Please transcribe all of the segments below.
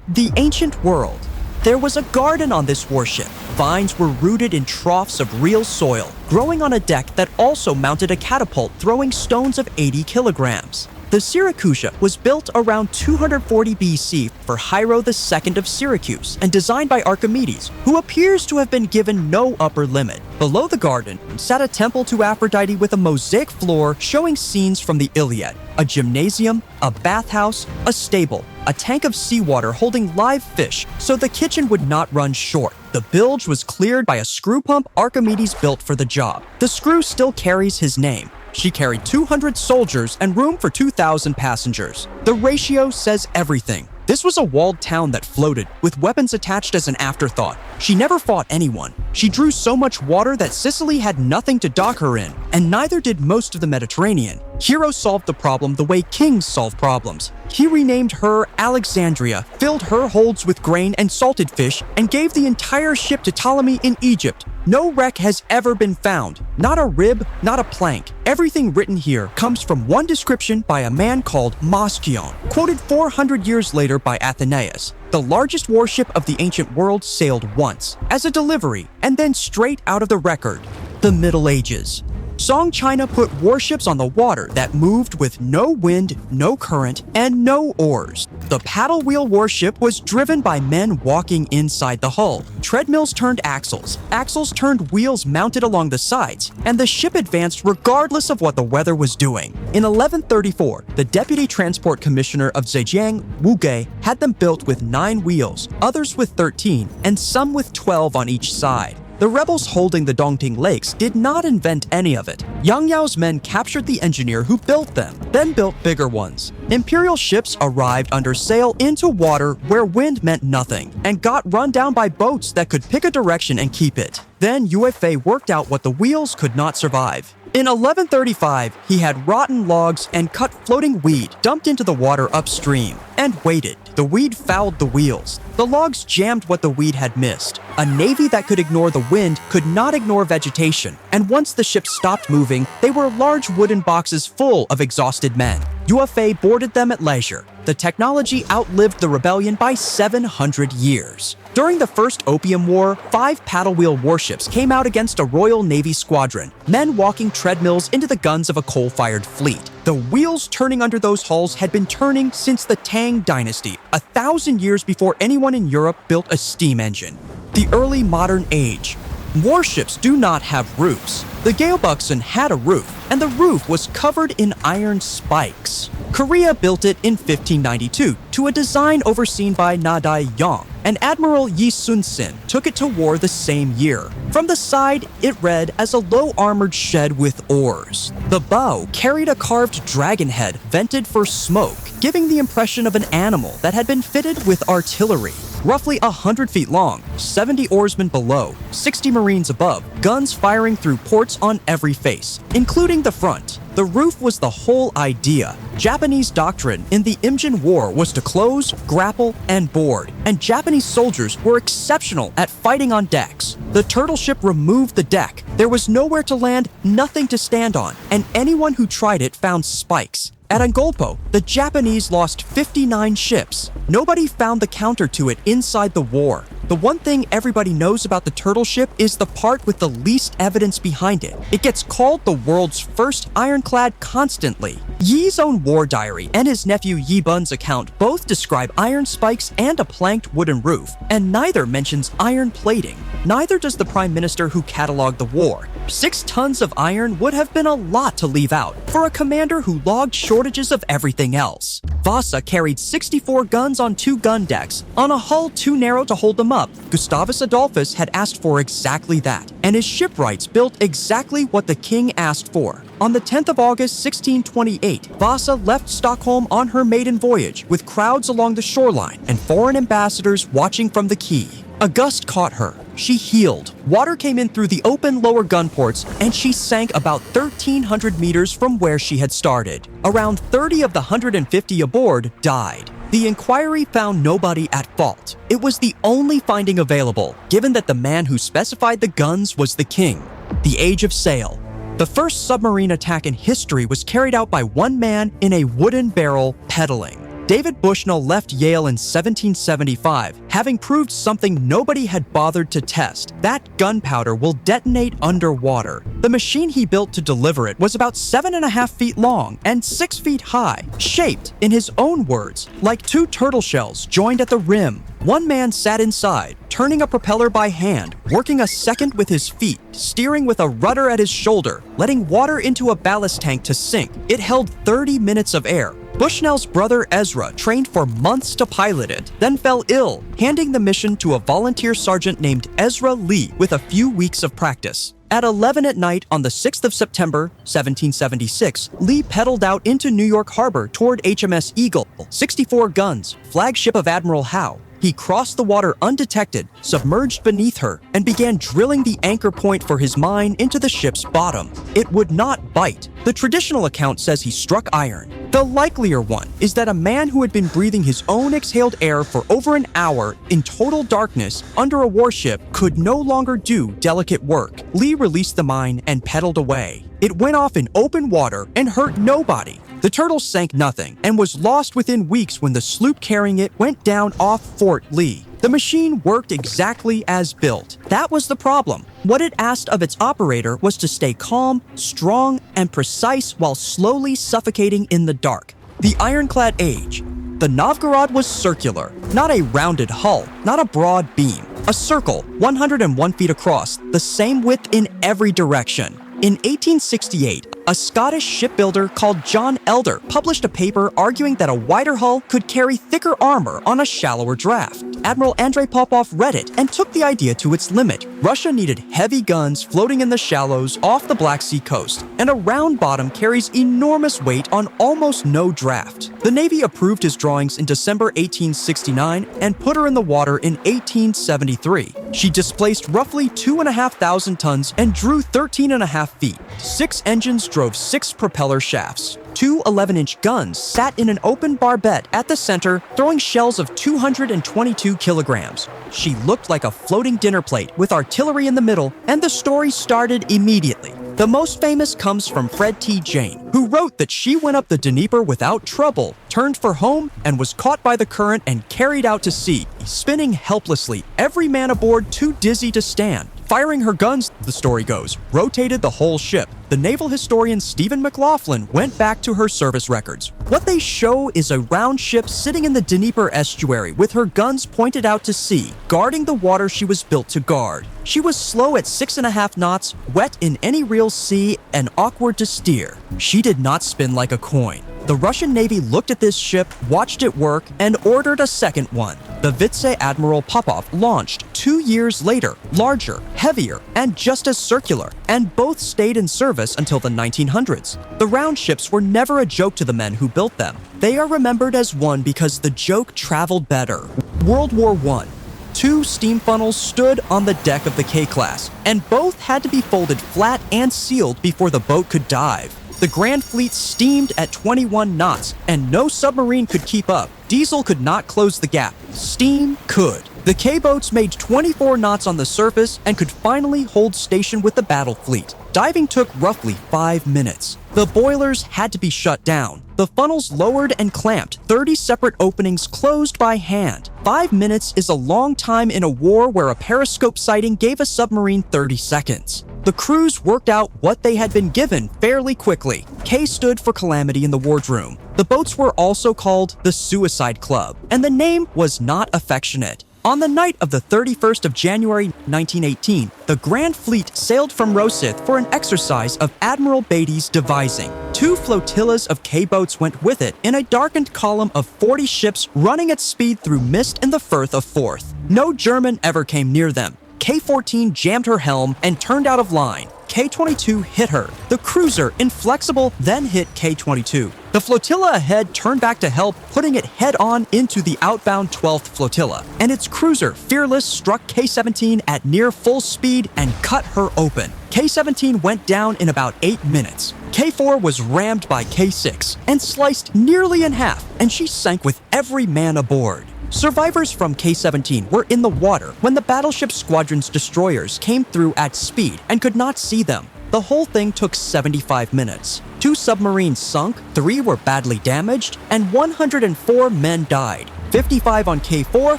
The ancient world. There was a garden on this warship. Vines were rooted in troughs of real soil, growing on a deck that also mounted a catapult throwing stones of 80 kilograms. The Syracusia was built around 240 BC for Hiero II of Syracuse and designed by Archimedes, who appears to have been given no upper limit. Below the garden sat a temple to Aphrodite with a mosaic floor showing scenes from the Iliad, a gymnasium, a bathhouse, a stable, a tank of seawater holding live fish so the kitchen would not run short. The bilge was cleared by a screw pump Archimedes built for the job. The screw still carries his name. She carried 200 soldiers and room for 2,000 passengers. The ratio says everything. This was a walled town that floated, with weapons attached as an afterthought. She never fought anyone. She drew so much water that Sicily had nothing to dock her in, and neither did most of the Mediterranean. Hero solved the problem the way kings solve problems. He renamed her Alexandria, filled her holds with grain and salted fish, and gave the entire ship to Ptolemy in Egypt. No wreck has ever been found. Not a rib, not a plank. Everything written here comes from one description by a man called Moschyon, quoted 400 years later by Athenaeus. The largest warship of the ancient world sailed once, as a delivery, and then straight out of the record. The Middle Ages. Song China put warships on the water that moved with no wind, no current, and no oars. The paddle wheel warship was driven by men walking inside the hull. Treadmills turned axles, axles turned wheels mounted along the sides, and the ship advanced regardless of what the weather was doing. In 1134, the deputy transport commissioner of Zhejiang, Wu Ge, had them built with 9 wheels, others with 13, and some with 12 on each side. The rebels holding the Dongting Lakes did not invent any of it. Yang Yao's men captured the engineer who built them, then built bigger ones. Imperial ships arrived under sail into water where wind meant nothing, and got run down by boats that could pick a direction and keep it. Then UFA worked out what the wheels could not survive. In 1135, he had rotten logs and cut floating weed dumped into the water upstream, and waited. The weed fouled the wheels. The logs jammed what the weed had missed. A navy that could ignore the wind could not ignore vegetation, and once the ship stopped moving, they were large wooden boxes full of exhausted men. UFA boarded them at leisure. The technology outlived the rebellion by 700 years. During the First Opium War, 5 paddle wheel warships came out against a Royal Navy squadron, men walking treadmills into the guns of a coal-fired fleet. The wheels turning under those hulls had been turning since the Tang Dynasty, 1,000 years before anyone in Europe built a steam engine. The early modern age. Warships do not have roofs. The Gaelbuxen had a roof, and the roof was covered in iron spikes. Korea built it in 1592 to a design overseen by Na Dai-yong, and Admiral Yi Sun-sin took it to war the same year. From the side, it read as a low-armored shed with oars. The bow carried a carved dragon head vented for smoke, giving the impression of an animal that had been fitted with artillery. Roughly 100 feet long, 70 oarsmen below, 60 marines above, guns firing through ports on every face, including the front. The roof was the whole idea. Japanese doctrine in the Imjin War was to close, grapple, and board, and Japanese soldiers were exceptional at fighting on decks. The turtle ship removed the deck. There was nowhere to land, nothing to stand on, and anyone who tried it found spikes. At Angolpo, the Japanese lost 59 ships. Nobody found the counter to it inside the war. The one thing everybody knows about the turtle ship is the part with the least evidence behind it. It gets called the world's first ironclad constantly. Yi's own war diary and his nephew Yi Bun's account both describe iron spikes and a planked wooden roof, and neither mentions iron plating. Neither does the prime minister who cataloged the war. 6 tons of iron would have been a lot to leave out for a commander who logged shortages of everything else. Vasa carried 64 guns on 2 gun decks, on a hull too narrow to hold them up. Gustavus Adolphus had asked for exactly that, and his shipwrights built exactly what the king asked for. On the 10th of August 1628, Vasa left Stockholm on her maiden voyage with crowds along the shoreline and foreign ambassadors watching from the quay. A gust caught her. She heeled. Water came in through the open lower gun ports, and she sank about 1,300 meters from where she had started. Around 30 of the 150 aboard died. The inquiry found nobody at fault. It was the only finding available, given that the man who specified the guns was the king. The Age of Sail. The first submarine attack in history was carried out by one man in a wooden barrel pedaling. David Bushnell left Yale in 1775, having proved something nobody had bothered to test, that gunpowder will detonate underwater. The machine he built to deliver it was about 7.5 feet long and 6 feet high, shaped, in his own words, like two turtle shells joined at the rim. One man sat inside, turning a propeller by hand, working a second with his feet, steering with a rudder at his shoulder, letting water into a ballast tank to sink. It held 30 minutes of air. Bushnell's brother Ezra trained for months to pilot it, then fell ill, handing the mission to a volunteer sergeant named Ezra Lee with a few weeks of practice. At 11 at night on the 6th of September, 1776, Lee pedaled out into New York Harbor toward HMS Eagle, 64 guns, flagship of Admiral Howe. He crossed the water undetected, submerged beneath her, and began drilling the anchor point for his mine into the ship's bottom. It would not bite. The traditional account says he struck iron. The likelier one is that a man who had been breathing his own exhaled air for over an hour in total darkness under a warship could no longer do delicate work. Lee released the mine and pedaled away. It went off in open water and hurt nobody. The turtle sank nothing and was lost within weeks when the sloop carrying it went down off Fort Lee. The machine worked exactly as built. That was the problem. What it asked of its operator was to stay calm, strong, and precise while slowly suffocating in the dark. The Ironclad Age. The Novgorod was circular, not a rounded hull, not a broad beam. A circle, 101 feet across, the same width in every direction. In 1868, a Scottish shipbuilder called John Elder published a paper arguing that a wider hull could carry thicker armor on a shallower draft. Admiral Andrei Popov read it and took the idea to its limit. Russia needed heavy guns floating in the shallows off the Black Sea coast, and a round bottom carries enormous weight on almost no draft. The Navy approved his drawings in December 1869 and put her in the water in 1873. She displaced roughly 2,500 tons and drew 13.5 feet. 6 engines drove 6 propeller shafts. 2 11-inch guns sat in an open barbette at the center, throwing shells of 222 kilograms. She looked like a floating dinner plate with artillery in the middle, and the story started immediately. The most famous comes from Fred T. Jane, who wrote that she went up the Dnieper without trouble, turned for home, and was caught by the current and carried out to sea, spinning helplessly, every man aboard too dizzy to stand. Firing her guns, the story goes, rotated the whole ship. The naval historian Stephen McLaughlin went back to her service records. What they show is a round ship sitting in the Dnieper estuary with her guns pointed out to sea, guarding the water she was built to guard. She was slow at 6.5 knots, wet in any real sea, and awkward to steer. She did not spin like a coin. The Russian Navy looked at this ship, watched it work, and ordered a second one. The Vice Admiral Popov launched 2 years later, larger, heavier, and just as circular, and both stayed in service until the 1900s. The round ships were never a joke to the men who built them. They are remembered as one because the joke traveled better. World War I. 2 steam funnels stood on the deck of the K-class, and both had to be folded flat and sealed before the boat could dive. The Grand Fleet steamed at 21 knots, and no submarine could keep up. Diesel could not close the gap. Steam could. The K-boats made 24 knots on the surface and could finally hold station with the battle fleet. Diving took roughly 5 minutes. The boilers had to be shut down. The funnels lowered and clamped, 30 separate openings closed by hand. 5 minutes is a long time in a war where a periscope sighting gave a submarine 30 seconds. The crews worked out what they had been given fairly quickly. K stood for calamity in the wardroom. The boats were also called the Suicide Club, and the name was not affectionate. On the night of the 31st of January 1918, the Grand Fleet sailed from Rosyth for an exercise of Admiral Beatty's devising. 2 flotillas of K-boats went with it in a darkened column of 40 ships running at speed through mist in the Firth of Forth. No German ever came near them. K-14 jammed her helm and turned out of line. K-22 hit her. The cruiser, inflexible, then hit K-22. The flotilla ahead turned back to help, putting it head-on into the outbound 12th flotilla. And its cruiser, Fearless, struck K-17 at near full speed and cut her open. K-17 went down in about 8 minutes. K-4 was rammed by K-6 and sliced nearly in half, and she sank with every man aboard. Survivors from K-17 were in the water when the battleship squadron's destroyers came through at speed and could not see them. The whole thing took 75 minutes. 2 submarines sunk, 3 were badly damaged, and 104 men died. 55 on K4,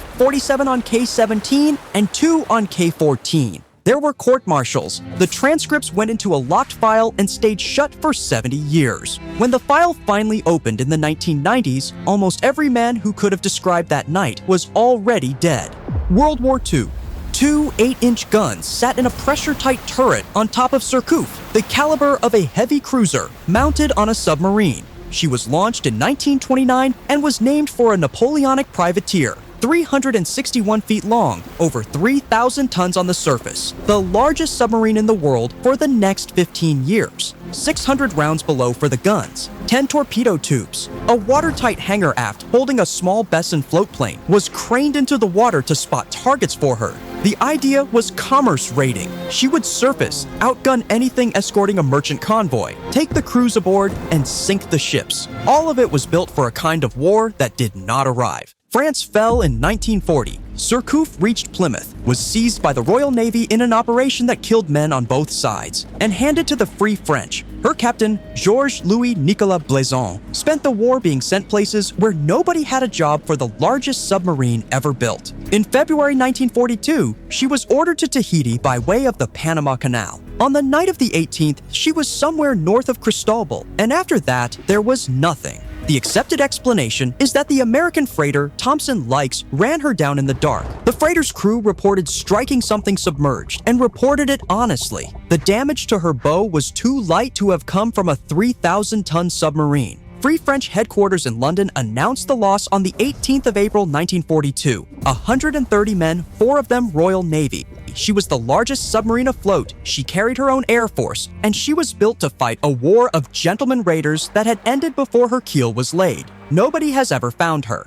47 on K17, and 2 on K14. There were court-martials. The transcripts went into a locked file and stayed shut for 70 years. When the file finally opened in the 1990s, almost every man who could have described that night was already dead. World War II. 2 8-inch guns sat in a pressure-tight turret on top of Surcouf, the caliber of a heavy cruiser, mounted on a submarine. She was launched in 1929 and was named for a Napoleonic privateer. 361 feet long, over 3,000 tons on the surface, the largest submarine in the world for the next 15 years. 600 rounds below for the guns, 10 torpedo tubes. A watertight hangar aft holding a small Besson floatplane was craned into the water to spot targets for her. The idea was commerce raiding. She would surface, outgun anything escorting a merchant convoy, take the crews aboard, and sink the ships. All of it was built for a kind of war that did not arrive. France fell in 1940. Surcouf reached Plymouth, was seized by the Royal Navy in an operation that killed men on both sides, and handed to the Free French. Her captain, Georges Louis-Nicolas Blaison, spent the war being sent places where nobody had a job for the largest submarine ever built. In February 1942, she was ordered to Tahiti by way of the Panama Canal. On the night of the 18th, she was somewhere north of Cristobal, and after that, there was nothing. The accepted explanation is that the American freighter Thomson Lykes ran her down in the dark. The freighter's crew reported striking something submerged and reported it honestly. The damage to her bow was too light to have come from a 3,000-ton submarine. Free French headquarters in London announced the loss on the 18th of April 1942. 130 men, 4 of them Royal Navy. She was the largest submarine afloat, she carried her own air force, and she was built to fight a war of gentlemen raiders that had ended before her keel was laid. Nobody has ever found her.